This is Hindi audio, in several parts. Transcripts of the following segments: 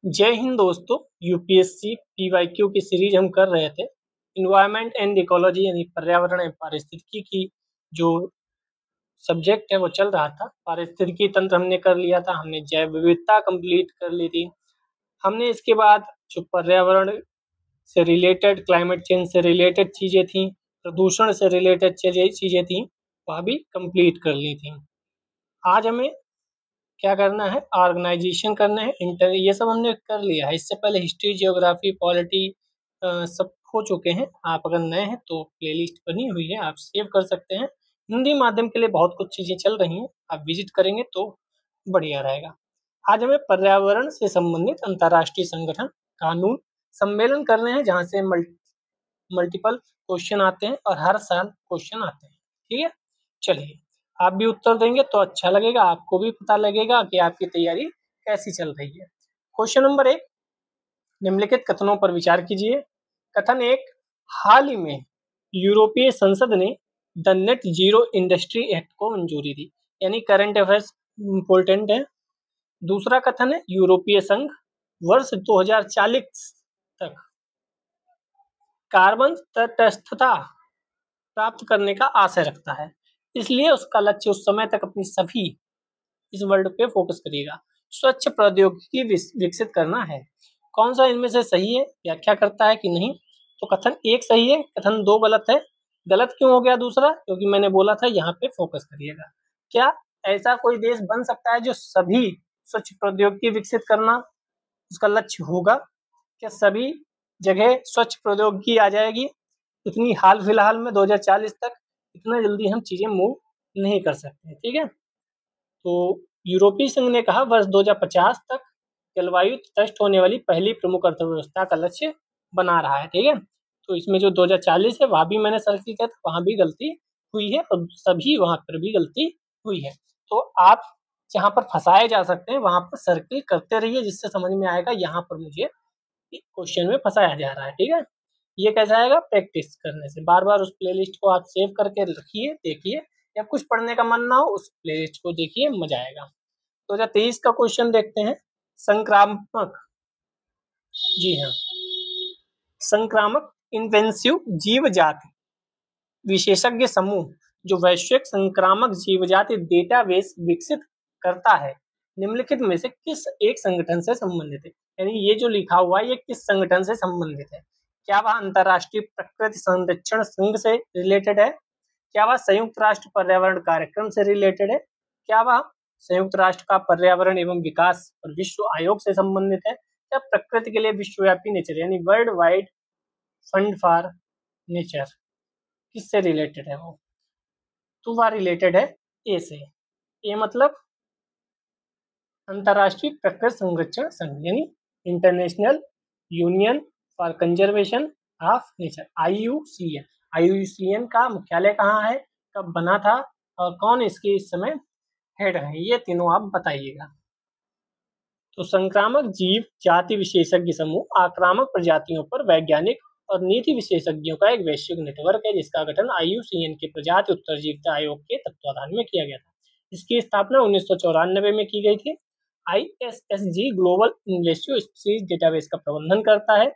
जय हिंद दोस्तों। यूपीएससी पीवाईक्यू की सीरीज हम कर रहे थे। इन्वायरमेंट एंड इकोलॉजी यानी पर्यावरण एवं पारिस्थितिकी की जो सब्जेक्ट है वो चल रहा था। पारिस्थितिकी तंत्र हमने कर लिया था, हमने जैव विविधता कंप्लीट कर ली थी। हमने इसके बाद जो पर्यावरण से रिलेटेड, क्लाइमेट चेंज से रिलेटेड चीज़ें थी, प्रदूषण से रिलेटेड चीज़ें थी, वह भी कंप्लीट कर ली थी। आज हमें क्या करना है, ऑर्गेनाइजेशन करना है, इंटर, ये सब हमने कर लिया है। इससे पहले हिस्ट्री, जियोग्राफी, पॉलिटी सब हो चुके हैं। आप अगर नए हैं तो प्लेलिस्ट बनी हुई है, आप सेव कर सकते हैं। हिंदी माध्यम के लिए बहुत कुछ चीज़ें चल रही हैं, आप विजिट करेंगे तो बढ़िया रहेगा। आज हमें पर्यावरण से संबंधित अंतर्राष्ट्रीय संगठन, कानून, सम्मेलन करने हैं, जहाँ से मल्टीपल क्वेश्चन आते हैं और हर साल क्वेश्चन आते हैं। ठीक है, चलिए आप भी उत्तर देंगे तो अच्छा लगेगा, आपको भी पता लगेगा कि आपकी तैयारी कैसी चल रही है। क्वेश्चन नंबर 1, निम्नलिखित कथनों पर विचार कीजिए। कथन 1, हाल ही में यूरोपीय संसद ने the net zero industry act को मंजूरी दी, यानी करंट अफेयर्स इंपॉर्टेंट है। दूसरा कथन है, यूरोपीय संघ वर्ष 2040 तक कार्बन तटस्थता प्राप्त करने का आशय रखता है, इसलिए उसका लक्ष्य उस समय तक अपनी सभी, इस वर्ड पे फोकस करिएगा, स्वच्छ प्रौद्योगिकी विकसित करना है। कौन सा इनमें से सही है, व्याख्या करता है कि नहीं? तो कथन 1 सही है, कथन 2 गलत है। गलत क्यों हो गया दूसरा? क्योंकि मैंने बोला था यहाँ पे फोकस करिएगा। क्या ऐसा कोई देश बन सकता है जो सभी स्वच्छ प्रौद्योगिकी विकसित करना उसका लक्ष्य होगा? क्या सभी जगह स्वच्छ प्रौद्योगिकी आ जाएगी? इतनी हाल फिलहाल में 2040 तक इतना जल्दी हम चीजें मूव नहीं कर सकते। ठीक है, तो यूरोपीय संघ ने कहा वर्ष 2050 तक जलवायु तटस्थ होने वाली पहली प्रमुख अर्थव्यवस्था का लक्ष्य बना रहा है। ठीक है, तो इसमें जो 2040 है वहां भी मैंने सर्किल किया था, वहां भी गलती हुई है और सभी वहां पर भी गलती हुई है। तो आप जहां पर फंसाए जा सकते हैं वहां पर सर्किल करते रहिए, जिससे समझ में आएगा यहाँ पर मुझे क्वेश्चन में फंसाया जा रहा है। ठीक है, ये कैसा आएगा? प्रैक्टिस करने से। बार बार उस प्लेलिस्ट को आप सेव करके रखिए, देखिए, या कुछ पढ़ने का मन ना हो उस प्लेलिस्ट को देखिए, मजा आएगा। 2023 का क्वेश्चन देखते हैं। संक्रामक, जी हाँ, संक्रामक इन्वेंसिव जीव जाति विशेषज्ञ समूह जो वैश्विक संक्रामक जीव जाति डेटाबेस विकसित करता है, निम्नलिखित में से किस एक संगठन से संबंधित है? यानी ये जो लिखा हुआ है ये किस संगठन से संबंधित है? क्या वह अंतरराष्ट्रीय प्रकृति संरक्षण संघ से रिलेटेड है? क्या वह संयुक्त राष्ट्र पर्यावरण कार्यक्रम से रिलेटेड है? क्या वह संयुक्त राष्ट्र का पर्यावरण एवं विकास और विश्व आयोग से संबंधित है? या प्रकृति के लिए विश्वव्यापी नेचर यानी world wide fund for nature, किससे रिलेटेड है वो? तो वह रिलेटेड है ए से। ए मतलब अंतरराष्ट्रीय प्रकृति संरक्षण संघ यानी international union for conservation of nature, IUCN। IUCN का मुख्यालय कहाँ है, कब बना था और कौन इसके इस समय हेड है, ये तीनों आप बताइएगा। तो संक्रामक जीव जाति विशेषज्ञ समूह आक्रामक प्रजातियों पर वैज्ञानिक और नीति विशेषज्ञों का एक वैश्विक नेटवर्क है, जिसका गठन IUCN के प्रजाति उत्तरजीविता आयोग के तत्वाधान में किया गया था। इसकी स्थापना 1994 में की गई थी। ISSG global invasive species database का प्रबंधन करता है।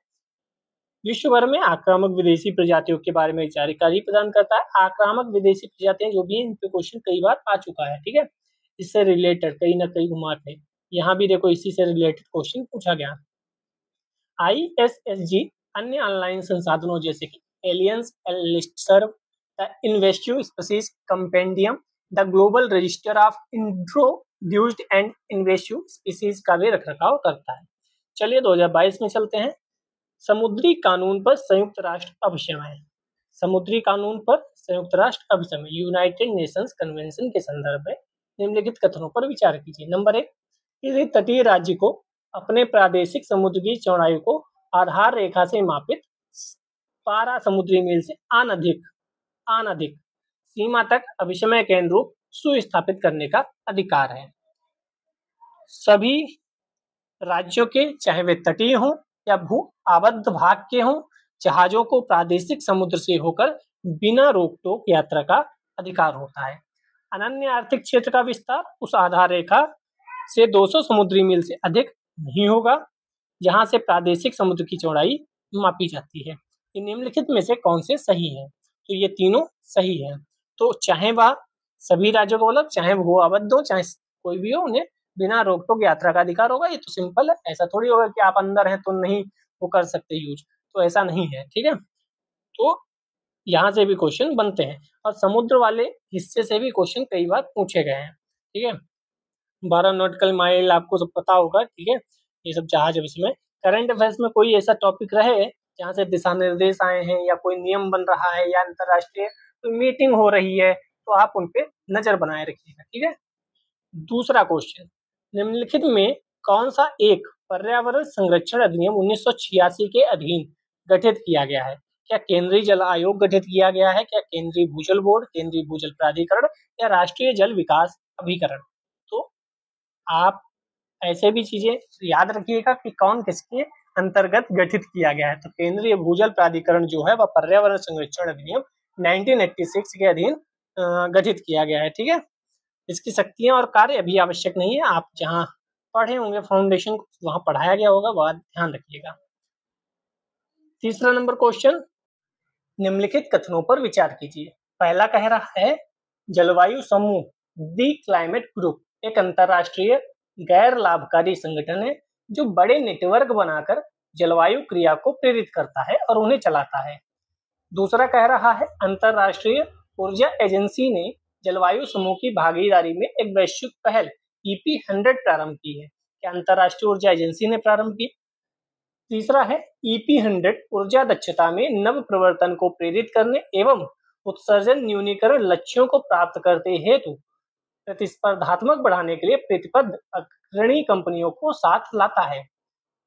विश्व भर में आक्रामक विदेशी प्रजातियों के बारे में जानकारी प्रदान करता है। आक्रामक विदेशी प्रजातियां जो भी है, इन पे क्वेश्चन कई बार आ चुका है। ठीक है, इससे रिलेटेड कहीं ना कहीं घुमा थे, यहाँ भी देखो इसी से रिलेटेड क्वेश्चन पूछा गया। ISSG अन्य ऑनलाइन संसाधनों जैसे कि aliens listserv, the invasive species compendium, the global register of introduced and invasive species का भी रखरखाव करता है। चलिए 2022 में चलते हैं। समुद्री कानून पर संयुक्त राष्ट्र अभिसमय, समुद्री कानून पर संयुक्त राष्ट्र अभिसमय यूनाइटेड नेशंस कन्वेंशन के संदर्भ में निम्नलिखित कथनों पर विचार कीजिए। नंबर 1, किसी तटीय राज्य को अपने प्रादेशिक समुद्र की चौड़ाई को आधार रेखा से मापित 12 समुद्री मील से अनधिक सीमा तक अभिसमय के अनुरूप सुस्थापित करने का अधिकार है। सभी राज्यों के, चाहे वे तटीय हों या भू आबद्ध भाग के हों, जहाजों को प्रादेशिक समुद्र से होकर बिना रोक टोक यात्रा का अधिकार होता है। अनन्य आर्थिक क्षेत्र का विस्तार उस आधार रेखा से 200 समुद्री मील से अधिक नहीं होगा। जहां से प्रादेशिक समुद्र की चौड़ाई मापी जाती है। इन निम्नलिखित में से कौन से सही है? तो ये तीनों सही है। तो चाहे वह सभी राज्यों को मतलब चाहे वो आबद्ध हो चाहे कोई भी हो, उन्हें बिना रोक टोक यात्रा का अधिकार होगा। ये तो सिंपल है, ऐसा थोड़ी होगा कि आप अंदर हैं तो नहीं वो कर सकते यूज, तो ऐसा नहीं है। ठीक है, तो यहाँ से भी क्वेश्चन बनते हैं और समुद्र वाले हिस्से से भी क्वेश्चन कई बार पूछे गए हैं। ठीक है, 12 नॉटिकल माइल आपको सब पता होगा। ठीक है, ये सब जहाज है। इसमें करंट अफेयर्स में कोई ऐसा टॉपिक रहे जहाँ से दिशा निर्देश आए हैं या कोई नियम बन रहा है या अंतरराष्ट्रीय कोई मीटिंग हो रही है, तो आप उन पे नजर बनाए रखिएगा। ठीक है, दूसरा क्वेश्चन, निम्नलिखित में कौन सा एक पर्यावरण संरक्षण अधिनियम 1986 के अधीन गठित किया गया है? क्या केंद्रीय जल आयोग गठित किया गया है? क्या केंद्रीय भूजल बोर्ड, केंद्रीय भूजल प्राधिकरण या राष्ट्रीय जल विकास अभिकरण? तो आप ऐसे भी चीजें याद रखिएगा कि कौन किसके अंतर्गत गठित किया गया है। तो केंद्रीय भूजल प्राधिकरण जो है वह पर्यावरण संरक्षण अधिनियम 1986 के अधीन गठित किया गया है। ठीक है, इसकी शक्तियां और कार्य अभी आवश्यक नहीं है, आप जहाँ पढ़े होंगे फाउंडेशन वहां पढ़ाया गया होगा, वह ध्यान रखिएगा। तीसरा नंबर क्वेश्चन, निम्नलिखित कथनों पर विचार कीजिए। पहला कह रहा है जलवायु समूह दी क्लाइमेट ग्रुप एक अंतरराष्ट्रीय गैर लाभकारी संगठन है जो बड़े नेटवर्क बनाकर जलवायु क्रिया को प्रेरित करता है और उन्हें चलाता है। दूसरा कह रहा है अंतरराष्ट्रीय ऊर्जा एजेंसी ने जलवायु समूह की भागीदारी में एक वैश्विक पहल EP100 प्रारंभ की है। क्या अंतरराष्ट्रीय ऊर्जा एजेंसी ने प्रारंभ की? तीसरा है EP100 ऊर्जा दक्षता में नव प्रवर्तन को प्रेरित करने एवं उत्सर्जन न्यूनीकरण लक्ष्यों को प्राप्त करते हेतु प्रतिस्पर्धात्मक बढ़ाने के लिए प्रतिबद्ध अग्रणी कंपनियों को साथ लाता है।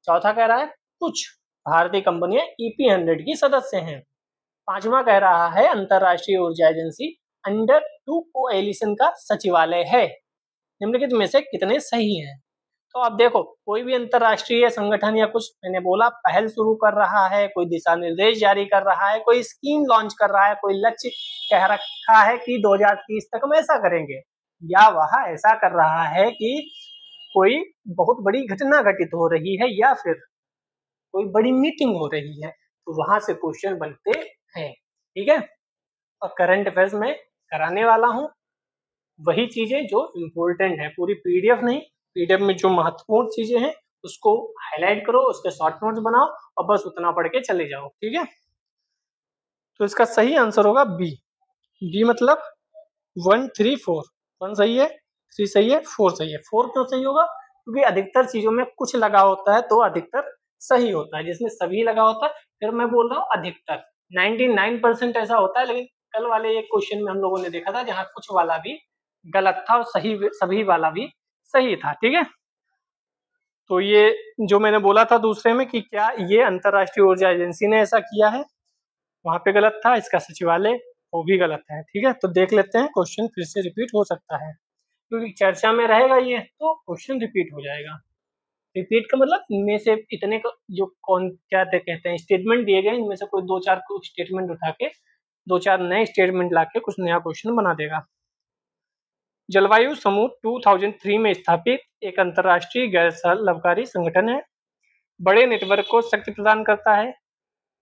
चौथा कह रहा है कुछ भारतीय कंपनियां EP100 की सदस्य हैं। पांचवा कह रहा है अंतरराष्ट्रीय ऊर्जा एजेंसी अंडर 2 कोएलिशन का सचिवालय है। निम्नलिखित में से कितने सही हैं? तो आप देखो, कोई भी अंतरराष्ट्रीय संगठन या कुछ मैंने बोला पहल शुरू कर रहा है, कोई दिशा निर्देश जारी कर रहा है, कोई स्कीम लॉन्च कर रहा है, कोई लक्ष्य कह रखा है कि 2030 तक हम ऐसा करेंगे, या वह ऐसा कर रहा है कि कोई बहुत बड़ी घटना घटित हो रही है या फिर कोई बड़ी मीटिंग हो रही है, तो वहां से क्वेश्चन बनते हैं। ठीक है, और करंट अफेयर्स में कराने वाला हूं वही चीजें जो इम्पोर्टेंट है, पूरी PDF नहीं, PDF में जो महत्वपूर्ण चीजें हैं उसको हाईलाइट करो, उसके शॉर्ट नोट्स बनाओ और बस उतना पढ़ के चले जाओ। ठीक है, तो इसका सही आंसर होगा बी मतलब 1 3 4। 1 सही है, 3 सही है, 4 सही है। 4 क्यों सही होगा? क्योंकि अधिकतर चीजों में कुछ लगा होता है तो अधिकतर सही होता है, जिसमें सभी लगा होता है। फिर मैं बोल रहा हूँ अधिकतर 99% ऐसा होता है, लेकिन कल वाले एक क्वेश्चन में हम लोगों ने देखा था जहाँ कुछ वाला भी गलत था और सही सभी वाला भी सही था। ठीक है, तो ये जो मैंने बोला था दूसरे में कि क्या ये अंतरराष्ट्रीय ऊर्जा एजेंसी ने ऐसा किया है, वहां पे गलत था। इसका सचिवालय वो भी गलत है। ठीक है, तो देख लेते हैं, क्वेश्चन फिर से रिपीट हो सकता है क्योंकि चर्चा में रहेगा ये, तो क्वेश्चन रिपीट हो जाएगा। रिपीट का मतलब इनमें से इतने को जो कौन क्या कहते हैं स्टेटमेंट दिए गए, इनमें से कोई 2-4 को स्टेटमेंट उठा के 2-4 नए स्टेटमेंट लाके कुछ नया क्वेश्चन बना देगा। जलवायु समूह 2003 में स्थापित एक अंतरराष्ट्रीय गैर लाभकारी संगठन है। बड़े नेटवर्क को शक्ति प्रदान करता है,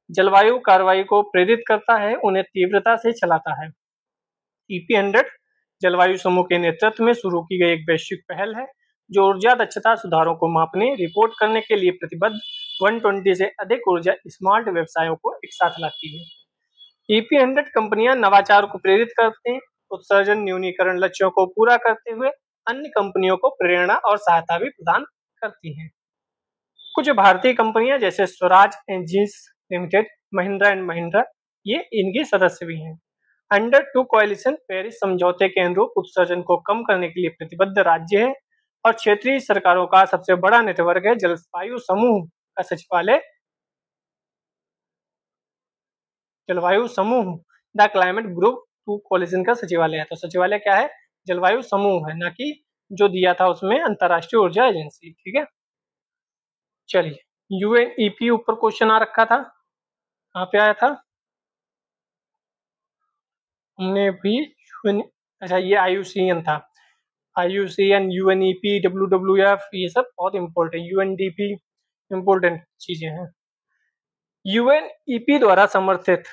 जलवायु कार्रवाई को प्रेरित करता है, उन्हें तीव्रता से चलाता है। EP100 जलवायु समूह के नेतृत्व में शुरू की गई एक वैश्विक पहल है जो ऊर्जा दक्षता सुधारों को मापने, रिपोर्ट करने के लिए प्रतिबद्ध 120 से अधिक ऊर्जा स्मार्ट व्यवसायों को एक साथ लाती है। EP100 कंपनियां नवाचार को प्रेरित करते हैं, उत्सर्जन न्यूनीकरण लक्ष्यों को पूरा करते हुए अन्य कंपनियों को प्रेरणा और सहायता भी प्रदान करती हैं। कुछ भारतीय कंपनियां जैसे Swaraj engineers limited, Mahindra and Mahindra, ये इनके सदस्य भी हैं। अंडर 2 कोएलिशन पेरिस समझौते के अनुरूप उत्सर्जन को कम करने के लिए प्रतिबद्ध राज्य है और क्षेत्रीय सरकारों का सबसे बड़ा नेटवर्क है। जलवायु समूह का सचिवालय जलवायु समूह द क्लाइमेट ग्रुप 2 कोएलिशन का सचिवालय है। तो सचिवालय क्या है? जलवायु समूह है, ना कि जो दिया था उसमें अंतरराष्ट्रीय ऊर्जा एजेंसी। ठीक है, चलिए UNEP ऊपर क्वेश्चन आ रखा था, कहाँ पे आया था? हमने भी अच्छा ये IUCN था, IUCN, UNEP, WWF, ये सब बहुत इंपॉर्टेंट। UNDP इंपॉर्टेंट चीजें हैं। यूएनईपी द्वारा समर्थित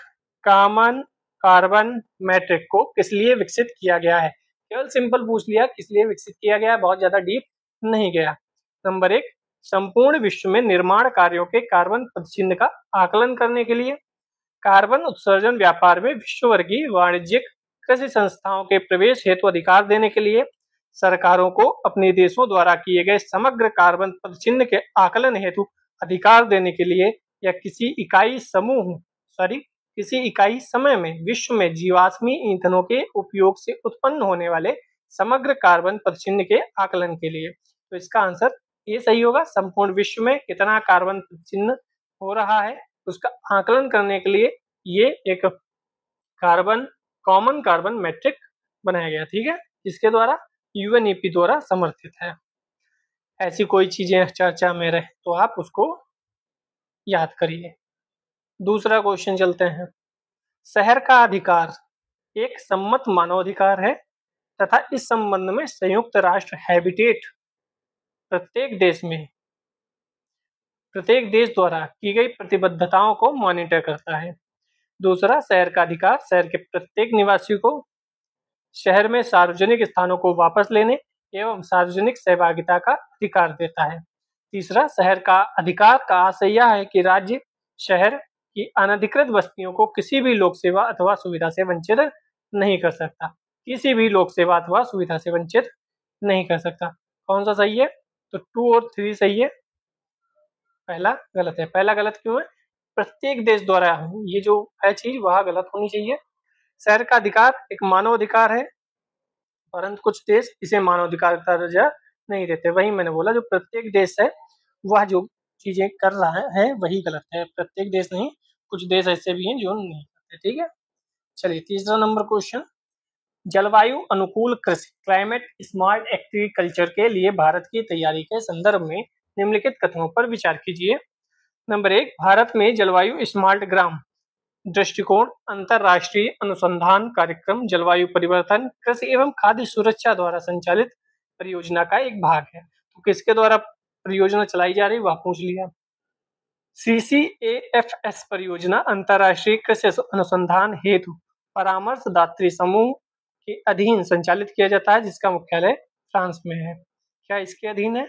कॉमन कार्बन मैट्रिक को किस लिए विकसित किया गया है? केवल सिंपल पूछ लिया किस लिए विकसित किया गया है, बहुत ज्यादा डीप नहीं गया। नंबर 1, संपूर्ण विश्व में निर्माण कार्यों के कार्बन पदचिह्न का आकलन करने के लिए, कार्बन उत्सर्जन व्यापार में विश्ववर्गीय वाणिज्यिक कृषि संस्थाओं के प्रवेश हेतु अधिकार देने के लिए, सरकारों को अपने देशों द्वारा किए गए समग्र कार्बन पदचिह्न के आकलन हेतु अधिकार देने के लिए, या किसी इकाई समय में विश्व में जीवाश्मी ईंधनों के उपयोग से उत्पन्न होने वाले समग्र कार्बन पदचिह्न के आकलन के लिए। तो इसका आंसर ये सही होगा। संपूर्ण विश्व में कितना कार्बन पदचिह्न हो रहा है उसका आकलन करने के लिए ये एक कॉमन कार्बन मैट्रिक बनाया गया, ठीक है, जिसके द्वारा यूएनईपी द्वारा समर्थित है। ऐसी कोई चीजें चर्चा में रहे तो आप उसको याद करिए। दूसरा क्वेश्चन चलते हैं। शहर का अधिकार एक सम्मत मानवाधिकार है तथा इस संबंध में संयुक्त राष्ट्र हैबिटेट प्रत्येक देश द्वारा की गई प्रतिबद्धताओं को मॉनिटर करता है। दूसरा, शहर का अधिकार शहर के प्रत्येक निवासी को शहर में सार्वजनिक स्थानों को वापस लेने एवं सार्वजनिक सहभागिता का अधिकार देता है। तीसरा, शहर का अधिकार का आशय यह है कि राज्य शहर की अनधिकृत बस्तियों को किसी भी लोक सेवा अथवा सुविधा से वंचित नहीं कर सकता। किसी भी लोक सेवा अथवा सुविधा से वंचित नहीं कर सकता। कौन सा सही है? तो 2 और 3 सही है, पहला गलत है। पहला गलत क्यों है? प्रत्येक देश द्वारा ये जो है चीज वह गलत होनी चाहिए। शहर का अधिकार एक मानव अधिकार है परंतु कुछ देश इसे मानव अधिकार का दर्जा नहीं देते। वही मैंने बोला जो प्रत्येक देश है वह जो चीजें कर रहा है वही गलत है। प्रत्येक देश नहीं, कुछ देश ऐसे भी हैं जो नहीं करते, ठीक है। चलिए तीसरा नंबर क्वेश्चन, जलवायु अनुकूल कृषि क्लाइमेट स्मार्ट एग्रीकल्चर के लिए भारत की तैयारी के संदर्भ में निम्नलिखित कथनों पर विचार कीजिए। नंबर 1, भारत में जलवायु स्मार्ट ग्राम दृष्टिकोण अंतरराष्ट्रीय अनुसंधान कार्यक्रम जलवायु परिवर्तन कृषि एवं खाद्य सुरक्षा द्वारा संचालित परियोजना का एक भाग है। तो किसके द्वारा परियोजना चलाई जा रही वह पूछ लिया। CCAFS परियोजना अंतरराष्ट्रीय कृषि अनुसंधान हेतु परामर्शदात्री समूह के अधीन संचालित किया जाता है जिसका मुख्यालय फ्रांस में है। क्या इसके अधीन है?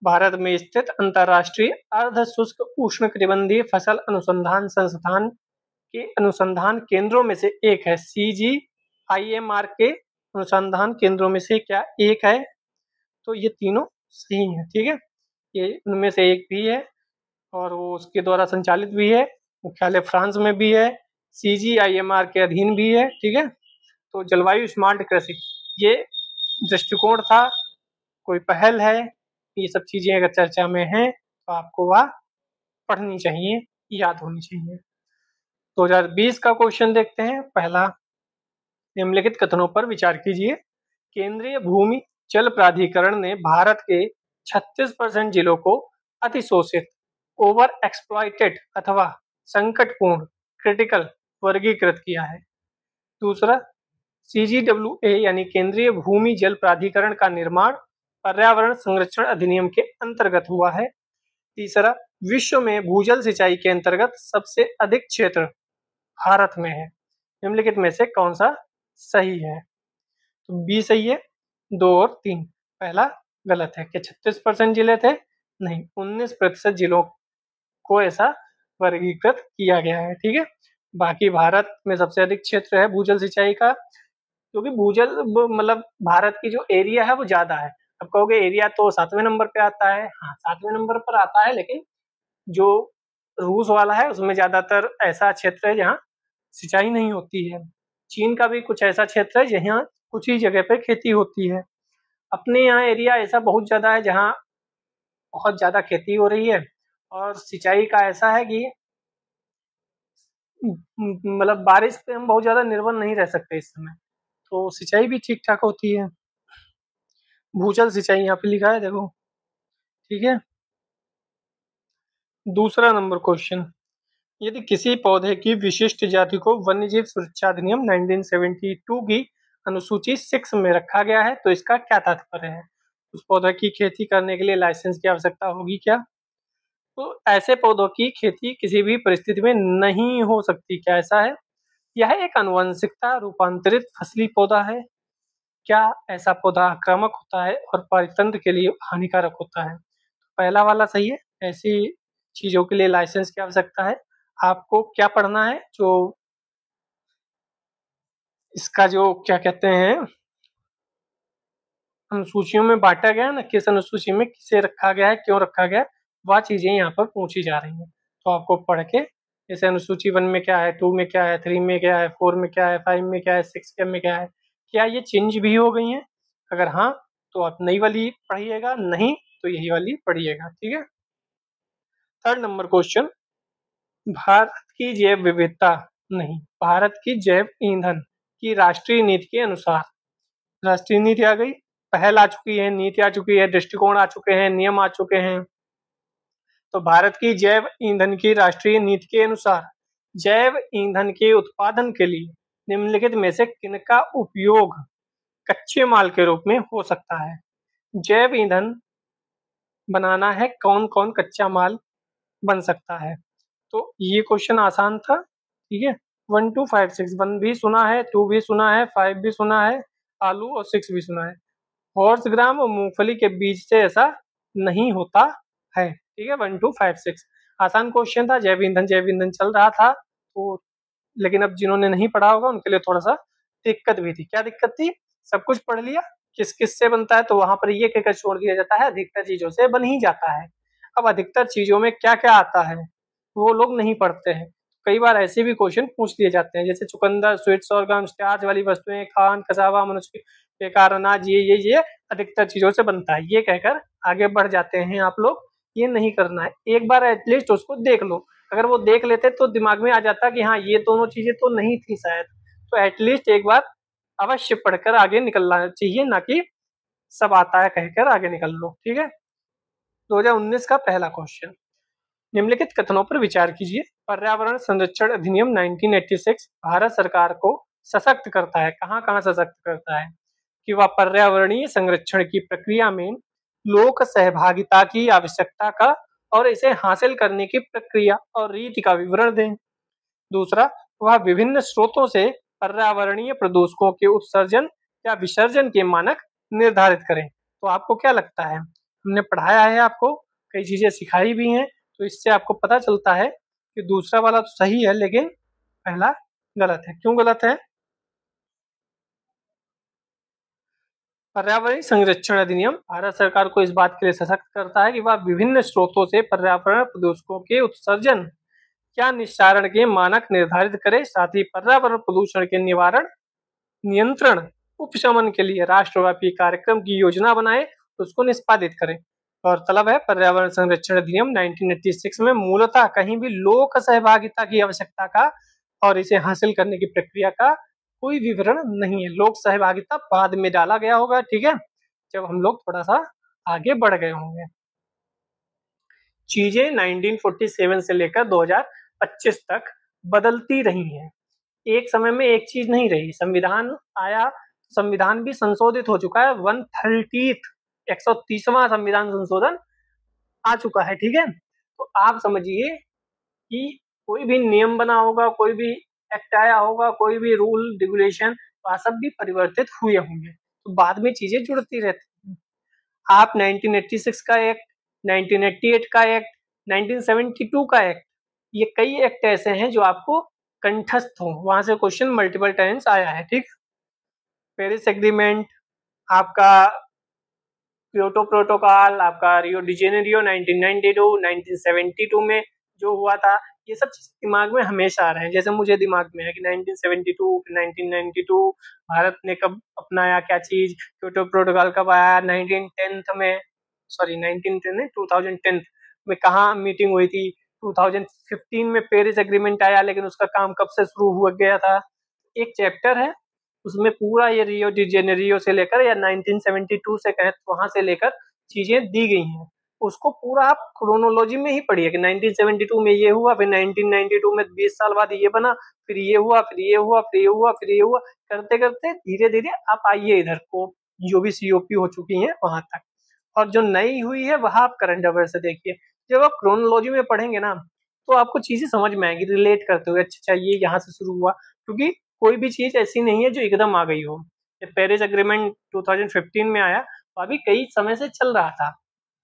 भारत में स्थित अंतरराष्ट्रीय अर्ध शुष्क उष्णकटिबंधीय फसल अनुसंधान संस्थान के अनुसंधान केंद्रों में से एक है। CGIMR के अनुसंधान केंद्रों में से क्या एक है? तो ये तीनों सही है, ठीक है, ये उनमें से एक भी है और वो उसके द्वारा संचालित भी है, मुख्यालय फ्रांस में भी है, CGIMR के अधीन भी है, ठीक है। तो जलवायु स्मार्ट कृषि ये दृष्टिकोण था, कोई पहल है, ये सब चीजें अगर चर्चा में हैं तो आपको वह पढ़नी चाहिए, याद होनी चाहिए। 2020 का क्वेश्चन देखते हैं। पहला, निम्नलिखित कथनों पर विचार कीजिए। केंद्रीय भूमि जल प्राधिकरण ने भारत के 36% जिलों को अतिशोषित, ओवर एक्सप्लॉइटेड अथवा संकटपूर्ण क्रिटिकल वर्गीकृत किया है। दूसरा, CGWA यानी केंद्रीय भूमि जल प्राधिकरण का निर्माण पर्यावरण संरक्षण अधिनियम के अंतर्गत हुआ है। तीसरा, विश्व में भूजल सिंचाई के अंतर्गत सबसे अधिक क्षेत्र भारत में है। निम्नलिखित में से कौन सा सही है? तो बी सही है, 2 और 3। पहला गलत है। क्या 36% जिले थे? नहीं, 19% जिलों को ऐसा वर्गीकृत किया गया है, ठीक है। बाकी भारत में सबसे अधिक क्षेत्र है भूजल सिंचाई का, क्योंकि भूजल मतलब भारत की जो एरिया है वो ज्यादा है। अब कहोगे एरिया तो 7वें नंबर पे आता है, हाँ 7वें नंबर पर आता है, लेकिन जो रूस वाला है उसमें ज्यादातर ऐसा क्षेत्र है जहाँ सिंचाई नहीं होती है। चीन का भी कुछ ऐसा क्षेत्र है जहाँ कुछ ही जगह पे खेती होती है। अपने यहाँ एरिया ऐसा बहुत ज्यादा है जहाँ बहुत ज्यादा खेती हो रही है और सिंचाई का ऐसा है कि मतलब बारिश पे हम बहुत ज्यादा निर्भर नहीं रह सकते इस समय, तो सिंचाई भी ठीक ठाक होती है। भूजल सिंचाई यहाँ पे लिखा है देखो, ठीक है। दूसरा नंबर क्वेश्चन, यदि किसी पौधे की विशिष्ट जाति को वन्यजीव सुरक्षा अधिनियम 1972 की अनुसूची 6 में रखा गया है तो इसका क्या तात्पर्य है? उस पौधे की खेती करने के लिए लाइसेंस की आवश्यकता होगी क्या? तो ऐसे पौधों की खेती किसी भी परिस्थिति में नहीं हो सकती। क्या ऐसा है? यह एक आनुवंशिकता रूपांतरित फसली पौधा है। क्या ऐसा पौधा आक्रामक होता है और परितंत्र के लिए हानिकारक होता है? पहला वाला सही है। ऐसी चीजों के लिए लाइसेंस की आवश्यकता है। आपको क्या पढ़ना है? जो इसका जो क्या कहते हैं, अनुसूचियों में बांटा गया है ना, किस अनुसूची में किसे रखा गया है, क्यों रखा गया है, वह चीजें यहाँ पर पूछी जा रही हैं। तो आपको पढ़ के, जैसे अनुसूची 1 में क्या है, 2 में क्या है, 3 में क्या है, 4 में क्या है, 5 में क्या है, 6 में क्या है, क्या ये चेंज भी हो गई हैं? अगर हाँ, तो आप नई वाली पढ़िएगा, नहीं तो यही वाली पढ़िएगा। ठीक है। थर्ड नंबर क्वेश्चन, भारत की जैव विविधता, नहीं, भारत की जैव ईंधन की राष्ट्रीय नीति के अनुसार, राष्ट्रीय नीति आ गई, पहल आ चुकी है, नीति आ चुकी है, दृष्टिकोण आ चुके हैं, नियम आ चुके हैं। तो भारत की जैव ईंधन की राष्ट्रीय नीति के अनुसार जैव ईंधन के उत्पादन के लिए निम्नलिखित में से किनका उपयोग कच्चे माल के रूप में हो सकता है? जैव ईंधन बनाना है, कौन कौन कच्चा माल बन सकता है? तो ये क्वेश्चन आसान था। ठीक है। 1 2 5 6, 1 भी सुना है, 2 भी सुना है, 5 भी सुना है, आलू और 6 भी सुना है। हॉर्स ग्राम और मूंगफली के बीज से ऐसा नहीं होता है। ठीक है। 1 2 5 6 आसान क्वेश्चन था। जैव ईंधन चल रहा था, तो लेकिन अब जिन्होंने नहीं पढ़ा होगा उनके लिए थोड़ा सा दिक्कत भी थी। क्या दिक्कत थी? सब कुछ पढ़ लिया, किस किस से बनता है, तो वहां पर ये कहकर छोड़ दिया जाता है अधिकतर चीजों से बन ही जाता है। अब अधिकतर चीजों में क्या क्या आता है वो लोग नहीं पढ़ते हैं। कई बार ऐसे भी क्वेश्चन पूछ दिए जाते हैं, जैसे चुकंदर, स्वीट सॉर्गम, स्टार्च वाली वस्तुएं, खान, कसावा, मनुष्य के बेकार अनाज, ये अधिकतर चीजों से बनता है, ये कहकर आगे बढ़ जाते हैं आप लोग। ये नहीं करना है। एक बार एटलीस्ट उसको देख लो। अगर वो देख लेते तो दिमाग में आ जाता कि हाँ ये दोनों चीजें तो नहीं थी शायद। तो एटलीस्ट एक बार अवश्य पढ़कर आगे निकलना चाहिए, ना कि सब आता है कहकर आगे निकल लो। ठीक है। 2019 का पहला क्वेश्चन, निम्नलिखित कथनों पर विचार कीजिए। पर्यावरण संरक्षण अधिनियम 1986 भारत सरकार को सशक्त करता है। कहाँ कहाँ सशक्त करता है? कि वह पर्यावरणीय संरक्षण की प्रक्रिया में लोक सहभागिता की आवश्यकता का और इसे हासिल करने की प्रक्रिया और रीति का विवरण दें। दूसरा, वह विभिन्न स्रोतों से पर्यावरणीय प्रदूषकों के उत्सर्जन या विसर्जन के मानक निर्धारित करें। तो आपको क्या लगता है? हमने पढ़ाया है आपको, कई चीजें सिखाई भी हैं, तो इससे आपको पता चलता है कि दूसरा वाला तो सही है लेकिन पहला गलत है। क्यों गलत है? पर्यावरण संरक्षण अधिनियम भारत सरकार को इस बात के लिए सशक्त करता है कि वह विभिन्न स्रोतों से पर्यावरण प्रदूषकों के उत्सर्जन या निस्सारण के मानक निर्धारित करे, साथ ही पर्यावरण प्रदूषण के निवारण, नियंत्रण, उपशमन के लिए राष्ट्रव्यापी कार्यक्रम की योजना बनाए, उसको निष्पादित करे। और तलब है, पर्यावरण संरक्षण अधिनियम 1986 में मूलतः कहीं भी लोक सहभागिता की आवश्यकता का और इसे हासिल करने की प्रक्रिया का कोई विवरण नहीं है। लोक सहभागिता बाद में डाला गया होगा। ठीक है। जब हम लोग थोड़ा सा आगे बढ़ गए होंगे। चीजें 1947 से लेकर 2025 तक बदलती रही हैं। एक समय में एक चीज नहीं रही। संविधान आया, संविधान भी संशोधित हो चुका है। 130वां संविधान संशोधन आ चुका है। ठीक है। तो आप समझिए कि कोई भी नियम बना होगा, कोई भी एक्ट आया होगा, कोई भी रूल रेगुलेशन, वह सब भी परिवर्तित हुए होंगे। तो बाद में चीजें जुड़ती रहती हैं। आप 1986 का एक्ट, 1988 का एक्ट, 1972 का एक्ट, ये कई एक्ट ऐसे हैं जो आपको कंठस्थ हो, वहां से क्वेश्चन मल्टीपल टाइम्स आया है। ठीक। पेरिस एग्रीमेंट, आपका क्योटो प्रोटोकॉल, आपका रियो डी जेनेरियो 1992, 1972 में जो हुआ था, ये सब चीज दिमाग में हमेशा आ रहे हैं। जैसे मुझे दिमाग में है कि 1972, 1992 भारत ने कब अपनाया क्या चीज, क्योटो प्रोटोकॉल कब आया, 1910 में, सॉरी 1910 नहीं, 2010 में कहाँ मीटिंग हुई थी, 2015 में पेरिस एग्रीमेंट आया, लेकिन उसका काम कब से शुरू हुआ गया था। एक चैप्टर है उसमें पूरा ये रियो डी जेनेरियो से लेकर या 1972 से कहें तो वहां से लेकर चीजें दी गई हैं। उसको पूरा आप क्रोनोलॉजी में ही पढ़िए कि 1972 में ये हुआ, फिर 1992 में 20 साल बाद ये बना, फिर ये हुआ, फिर ये हुआ, फिर ये हुआ, फिर ये हुआ, करते करते धीरे धीरे आप आइए इधर को, जो भी सीओपी हो चुकी है वहां तक। और जो नई हुई है वह आप करंट अफेयर से देखिए। जब आप क्रोनोलॉजी में पढ़ेंगे ना तो आपको चीजें समझ में आएंगी रिलेट करते हुए, अच्छा ये यहाँ से शुरू हुआ, क्योंकि कोई भी चीज ऐसी नहीं है जो एकदम आ गई हो। जब पेरिस एग्रीमेंट 2015 में आया तो अभी कई समय से चल रहा था,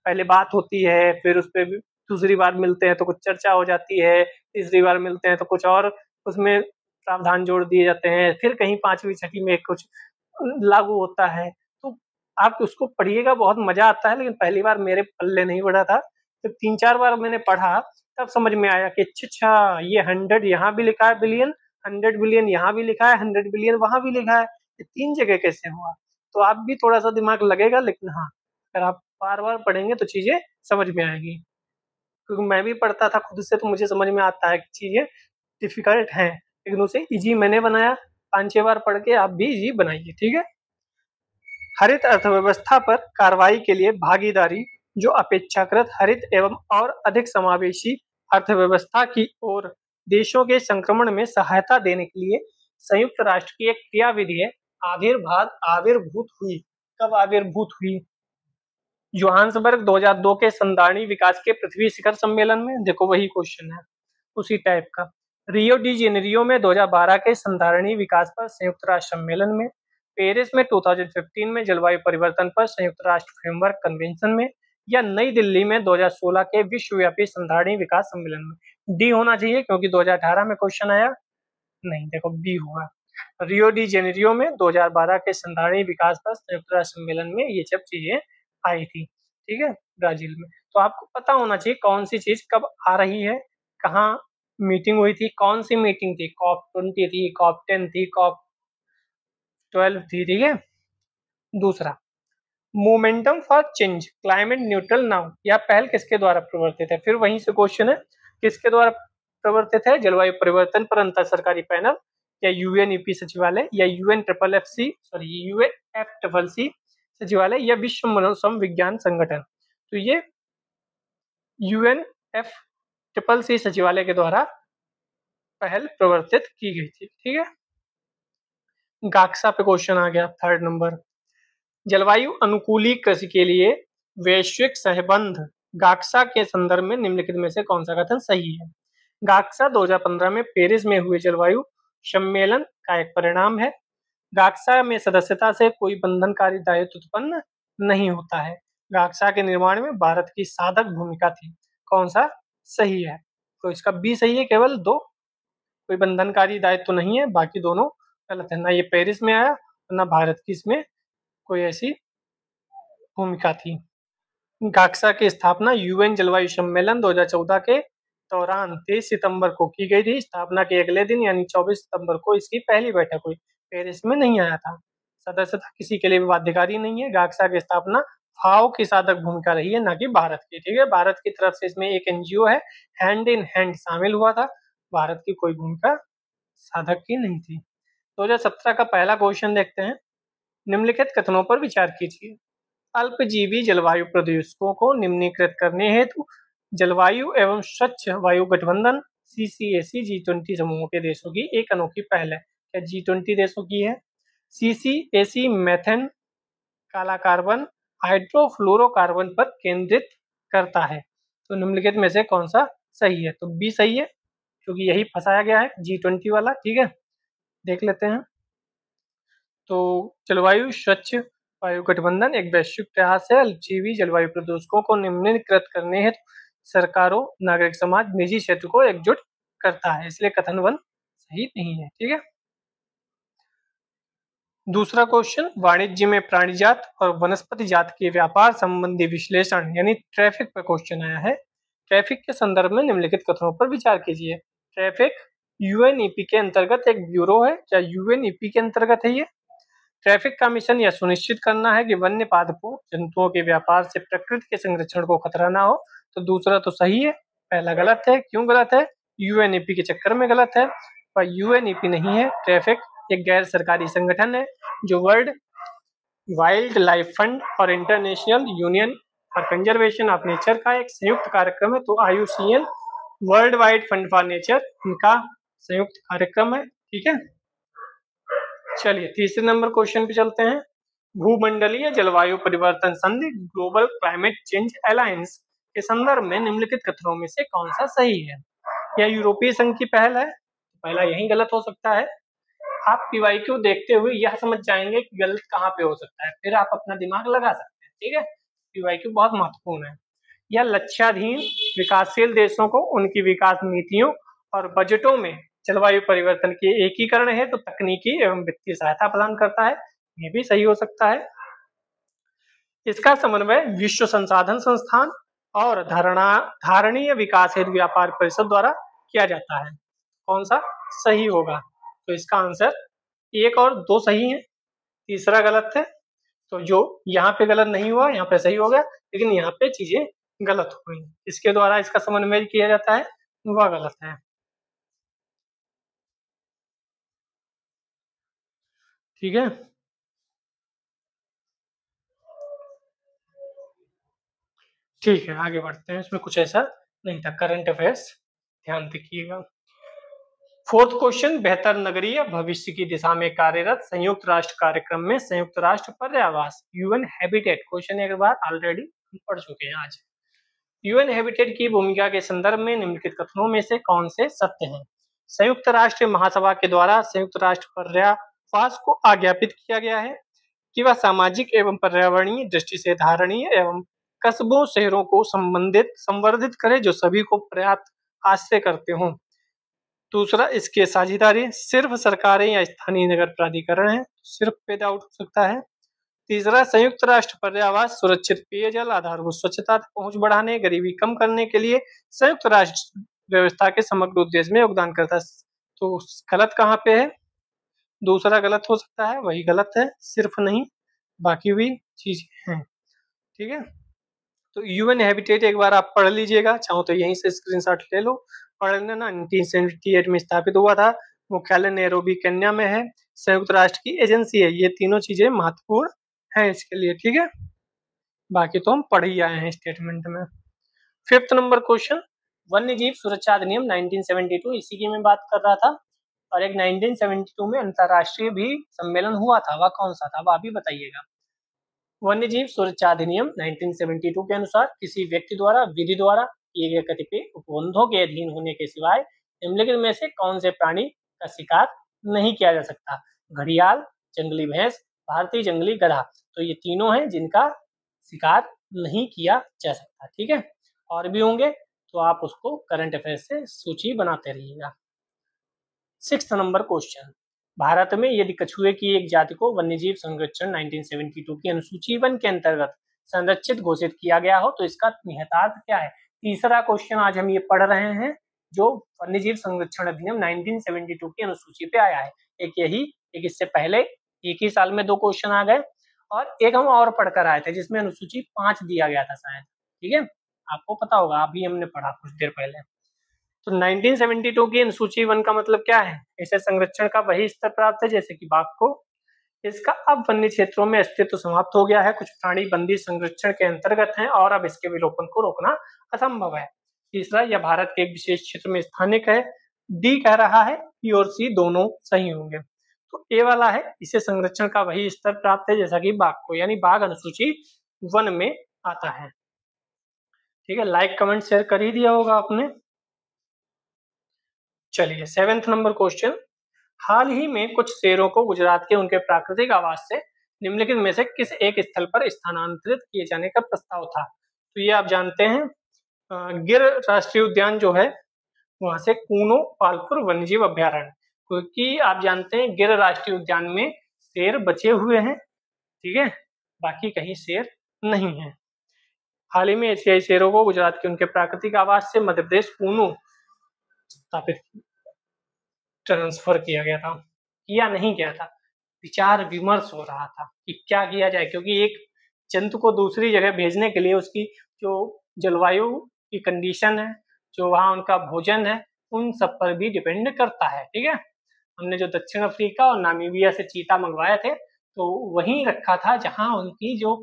पहले बात होती है, फिर उस पर दूसरी बार मिलते हैं तो कुछ चर्चा हो जाती है, तीसरी बार मिलते हैं तो कुछ और उसमें प्रावधान जोड़ दिए जाते हैं, फिर कहीं पांचवी छठी में कुछ लागू होता है। तो आप उसको पढ़िएगा, बहुत मजा आता है, लेकिन पहली बार मेरे पल्ले नहीं पड़ा था, तो 3-4 बार मैंने पढ़ा तब समझ में आया कि अच्छा ये 100 यहाँ भी लिखा है बिलियन, 100 बिलियन यहाँ भी लिखा है, 100 बिलियन वहां भी लिखा है, ये 3 जगह कैसे हुआ। तो आप भी थोड़ा सा दिमाग लगेगा, लेकिन हाँ अगर आप बार बार पढ़ेंगे तो चीजें समझ में आएगी, क्योंकि मैं भी पढ़ता था खुद से तो मुझे समझ में आता है कि चीजें डिफिकल्ट हैं, लेकिन उसे इजी मैंने बनाया। 5-6 बार पढ़ के आप भी इजी बनाइए, ठीक है। हरित अर्थव्यवस्था पर कार्रवाई के लिए भागीदारी, जो अपेक्षाकृत हरित एवं और अधिक समावेशी अर्थव्यवस्था की ओर देशों के संक्रमण में सहायता देने के लिए संयुक्त राष्ट्र की एक क्रियाविधि है, आविर्भूत हुई। कब आविर्भूत हुई? जोहान्सबर्ग 2002 के संधारणी विकास के पृथ्वी शिखर सम्मेलन में, देखो वही क्वेश्चन है उसी टाइप का। रियो डी जेनेरियो में 2012 के संधारणी विकास पर संयुक्त राष्ट्र सम्मेलन में, पेरिस में 2015 में जलवायु परिवर्तन पर संयुक्त राष्ट्र फ्रेमवर्क कन्वेंशन में, या नई दिल्ली में 2016 के विश्वव्यापी संधारणी विकास सम्मेलन में। डी होना चाहिए क्योंकि 2018 में क्वेश्चन आया, नहीं देखो बी हुआ। रियो डी जेनेरियो में 2012 के संधारणी विकास पर संयुक्त राष्ट्र सम्मेलन में ये सब चीजें आई थी, ठीक है, ब्राजील में। तो आपको पता होना चाहिए कौन सी चीज कब आ रही है, कहाँ मीटिंग हुई थी, कौन सी मीटिंग थी, COP20 थी, COP10 थी, COP12 थी, ठीक है। दूसरा, momentum for change climate neutral now, यह पहल किसके द्वारा प्रवर्तित है? फिर वहीं से क्वेश्चन है, किसके द्वारा प्रवर्तित है? जलवायु परिवर्तन पर अंतर सरकारी पैनल, या यूएनईपी सचिवालय, या यूएनएफसीसी सचिवालय, या विश्व मौसम विज्ञान संगठन। तो ये यूएनएफसीसी सचिवालय के द्वारा पहल प्रवर्तित की गई थी, ठीक है। गाक्सा पे क्वेश्चन आ गया 3rd नंबर। जलवायु अनुकूली कृषि के लिए वैश्विक सहबंध गाक्सा के संदर्भ में निम्नलिखित में से कौन सा कथन सही है? गाक्सा 2015 में पेरिस में हुए जलवायु सम्मेलन का एक परिणाम है। गाक्सा में सदस्यता से कोई बंधनकारी दायित्व उत्पन्न नहीं होता है। गाक्सा के निर्माण में भारत की साधक भूमिका थी। कौन सा सही है? तो इसका बी सही है, केवल 2, कोई बंधनकारी दायित्व तो नहीं है, बाकी दोनों गलत है। ना ये पेरिस में आया, ना भारत की इसमें कोई ऐसी भूमिका थी। गाक्सा की स्थापना यूएन जलवायु सम्मेलन 2014 के दौरान 23 सितंबर को की गई थी। स्थापना के अगले दिन यानी 24 सितंबर को इसकी पहली बैठक हुई। पेरिस में नहीं आया था। सदस्यता किसी के लिए भी बाध्यकारी नहीं है। गाक्सा की स्थापना फाओ की साधक भूमिका रही है, ना कि भारत की, ठीक है। भारत की तरफ से इसमें एक एनजीओ है, हैंड इन हैंड शामिल हुआ था। भारत की कोई भूमिका साधक की नहीं थी। 2017 का पहला क्वेश्चन देखते हैं। निम्नलिखित कथनों पर विचार कीजिए। अल्पजीवी जलवायु प्रदूषकों को निम्नीकृत करने हेतु जलवायु एवं स्वच्छ वायु गठबंधन CCAC G20 समूह के देशों की एक अनोखी पहल है। क्या G20 देशों की है? CCAC मेथेन, काला कार्बन, हाइड्रोफ्लोरोकार्बन पर केंद्रित करता है। तो निम्नलिखित में से कौन सा सही है? तो बी सही है, क्योंकि यही फंसाया गया है G20 वाला, ठीक है। देख लेते हैं। तो जलवायु स्वच्छ वायु गठबंधन एक वैश्विक प्रयास है अल्पजीवी जलवायु प्रदूषकों को निम्नीकृत करने हेतु सरकारों, नागरिक समाज, निजी क्षेत्र को एकजुट करता है, इसलिए कथन 1 सही नहीं है, ठीक है। दूसरा क्वेश्चन, वाणिज्य में प्राणीजात और वनस्पति जात के व्यापार संबंधी विश्लेषण यानी ट्रैफिक पर क्वेश्चन आया है। ट्रैफिक के संदर्भ में निम्नलिखित कथनों पर विचार कीजिए। ट्रैफिक यूएनईपी के अंतर्गत एक ब्यूरो है, क्या यूएनईपी के अंतर्गत है ये? ट्रैफिक का मिशन यह सुनिश्चित करना है कि वन्य पादपों, जंतुओं के व्यापार से प्रकृति के संरक्षण को खतरा ना हो। तो दूसरा तो सही है, पहला गलत है। क्यों गलत है? यूएनईपी के चक्कर में गलत है, पर यूएनईपी नहीं है। ट्रैफिक एक गैर सरकारी संगठन है जो वर्ल्ड वाइल्ड लाइफ फंड और international union for conservation of nature का एक संयुक्त कार्यक्रम है। तो IUCN world wide fund for nature इनका संयुक्त कार्यक्रम है, ठीक है। चलिए तीसरे नंबर क्वेश्चन पे चलते हैं। भूमंडलीय जलवायु परिवर्तन संधि ग्लोबल क्लाइमेट चेंज अलायंस के संदर्भ में निम्नलिखित कथनों में से कौन सा सही है? यह यूरोपीय संघ की पहल है, पहला यही गलत हो सकता है। आप पीवाईक्यू देखते हुए यह समझ जाएंगे कि गलत कहाँ पे हो सकता है, फिर आप अपना दिमाग लगा सकते हैं। ठीक है, पीवाईक्यू बहुत महत्वपूर्ण है। यह लक्ष्याधीन विकासशील देशों को उनकी विकास नीतियों और बजटों में जलवायु परिवर्तन के एकीकरण है तो तकनीकी एवं वित्तीय सहायता प्रदान करता है, ये भी सही हो सकता है। इसका समन्वय विश्व संसाधन संस्थान और धारणीय विकास हेतु व्यापार परिषद द्वारा किया जाता है। कौन सा सही होगा? तो इसका आंसर 1 और 2 सही है, तीसरा गलत है। तो जो यहाँ पे गलत नहीं हुआ, यहाँ पे सही हो गया, लेकिन यहाँ पे चीजें गलत हो गई। इसके द्वारा इसका समन्वय किया जाता है, वह गलत है। ठीक है, ठीक है, आगे बढ़ते हैं। इसमें कुछ ऐसा नहीं था, करंट अफेयर्स ध्यान देखिएगा। 4th क्वेश्चन, बेहतर नगरीय भविष्य की दिशा में कार्यरत संयुक्त राष्ट्र कार्यक्रम में संयुक्त राष्ट्र पर्यावास यूएन हैबिटेट, क्वेश्चन एक बार ऑलरेडी पढ़ चुके हैं आज। यूएन हैबिटेट की भूमिका के संदर्भ में निम्नलिखित कथनों में से कौन से सत्य हैं? संयुक्त राष्ट्र महासभा के द्वारा संयुक्त राष्ट्र पर्यावास को आज्ञापित किया गया है कि वह सामाजिक एवं पर्यावरणीय दृष्टि से धारणीय एवं कस्बों शहरों को संवर्धित करे जो सभी को पर्याप्त आश्रय करते हों। दूसरा, इसके साझेदारी सिर्फ सरकारें या स्थानीय नगर प्राधिकरण है, सिर्फ पे डाउट हो सकता है। तीसरा, संयुक्त राष्ट्र पर्यावास सुरक्षित पेयजल, आधारभूत स्वच्छता तक पहुंच बढ़ाने, गरीबी कम करने के लिए संयुक्त राष्ट्र व्यवस्था के समग्र उद्देश्य में योगदान करता है। तो गलत कहाँ पे है? दूसरा गलत हो सकता है, वही गलत है, सिर्फ नहीं बाकी भी चीजें हैं। ठीक है, तो यूएन हैबिटेट एक बार आप पढ़ लीजिएगा, चाहो तो यहीं से स्क्रीनशॉट ले लो। पढ़ लेना, 1978 में स्थापित हुआ था, मुख्यालय नैरोबी केन्या में है, संयुक्त राष्ट्र की एजेंसी है। ये तीनों चीजें महत्वपूर्ण हैं इसके लिए। ठीक है, बाकी तो हम पढ़ ही आए हैं स्टेटमेंट में। 5th नंबर क्वेश्चन, वन्य जीव सुरक्षा अधिनियम 1972, इसी की मैं बात कर रहा था। और एक 1972 में अंतरराष्ट्रीय भी सम्मेलन हुआ था, वह कौन सा था, वह भी बताइएगा। वन्य जीव सुरक्षा अधिनियम 1972 के अनुसार किसी व्यक्ति द्वारा विधि द्वारा किए गए कतिपय उपबंधों के अधीन होने के सिवाय निम्नलिखित में से कौन से प्राणी का शिकार नहीं किया जा सकता? घड़ियाल, जंगली भैंस, भारतीय जंगली गधा। तो ये तीनों हैं जिनका शिकार नहीं किया जा सकता। ठीक है, और भी होंगे तो आप उसको करंट अफेयर से सूची बनाते रहिएगा। 6th नंबर क्वेश्चन, भारत में यदि कछुए की एक जाति को वन्यजीव संरक्षण 1972 की अनुसूची 1 के अंतर्गत संरक्षित घोषित किया गया हो तो इसका निहितार्थ क्या है? तीसरा क्वेश्चन आज हम ये पढ़ रहे हैं जो वन्यजीव संरक्षण अधिनियम 1972 की अनुसूची पे आया है। एक यही, एक इससे पहले, एक ही साल में 2 क्वेश्चन आ गए, और एक हम और पढ़कर आए थे जिसमें अनुसूची 5 दिया गया था शायद। ठीक है, आपको पता होगा, अभी हमने पढ़ा कुछ देर पहले। तो 1972 की अनुसूची 1 का मतलब क्या है? इसे संरक्षण का वही स्तर प्राप्त है जैसे कि बाघ को। इसका अब वन्य क्षेत्रों में अस्तित्व समाप्त हो गया है, कुछ प्राणी बंदी संरक्षण के अंतर्गत हैं और अब इसके विलोपन को रोकना असंभव है। तीसरा, यह भारत के एक विशेष क्षेत्र में स्थानिक है। डी कह रहा है, बी और सी दोनों सही होंगे। तो ए वाला है, इसे संरक्षण का वही स्तर प्राप्त है जैसा कि बाघ को, यानी बाघ अनुसूची 1 में आता है। ठीक है, लाइक कमेंट शेयर कर ही दिया होगा आपने। चलिए 7th नंबर क्वेश्चन, हाल ही में कुछ शेरों को गुजरात के उनके प्राकृतिक आवास से निम्नलिखित में से किस एक स्थल पर स्थानांतरित किए जाने का प्रस्ताव था? तो ये आप जानते हैं, गिर राष्ट्रीय उद्यान जो है वहां से कूनो पालपुर वन्यजीव अभ्यारण्य, क्योंकि आप जानते हैं गिर राष्ट्रीय उद्यान में शेर बचे हुए हैं। ठीक है, बाकी कहीं शेर नहीं है। हाल ही में एशियाई शेरों को गुजरात के उनके प्राकृतिक आवास से मध्य प्रदेश कूनो स्थापित ट्रांसफर किया गया था, किया नहीं गया था, विचार विमर्श हो रहा था कि क्या किया जाए, क्योंकि एक जंतु को दूसरी जगह भेजने के लिए उसकी जो जलवायु की कंडीशन है, जो वहाँ उनका भोजन है, उन सब पर भी डिपेंड करता है। ठीक है, हमने जो दक्षिण अफ्रीका और नामीबिया से चीता मंगवाए थे तो वहीं रखा था जहाँ उनकी जो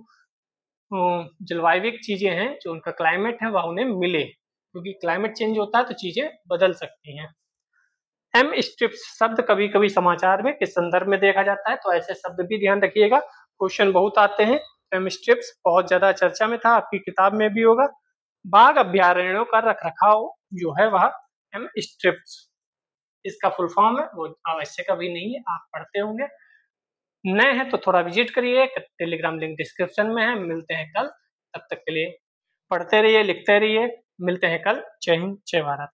जलवायविक चीजें हैं, जो उनका क्लाइमेट है, वह उन्हें मिले, क्योंकि क्लाइमेट चेंज होता है तो चीजें बदल सकती हैं। एम स्ट्रिप्स शब्द कभी कभी समाचार में किस संदर्भ में देखा जाता है? तो ऐसे शब्द भी ध्यान रखिएगा, क्वेश्चन बहुत आते हैं। एम स्ट्रिप्स बहुत ज्यादा चर्चा में था, आपकी किताब में भी होगा, बाघ अभ्यारण्यों का रखरखाव जो है वह स्ट्रिप्स, इसका फुल फॉर्म है, वो आवश्यक अभी नहीं है, आप पढ़ते होंगे। नए हैं तो थोड़ा विजिट करिए, टेलीग्राम लिंक डिस्क्रिप्शन में है। मिलते हैं कल, तब तक के लिए पढ़ते रहिए, लिखते रहिए। मिलते हैं कल। जय हिंद, जय भारत।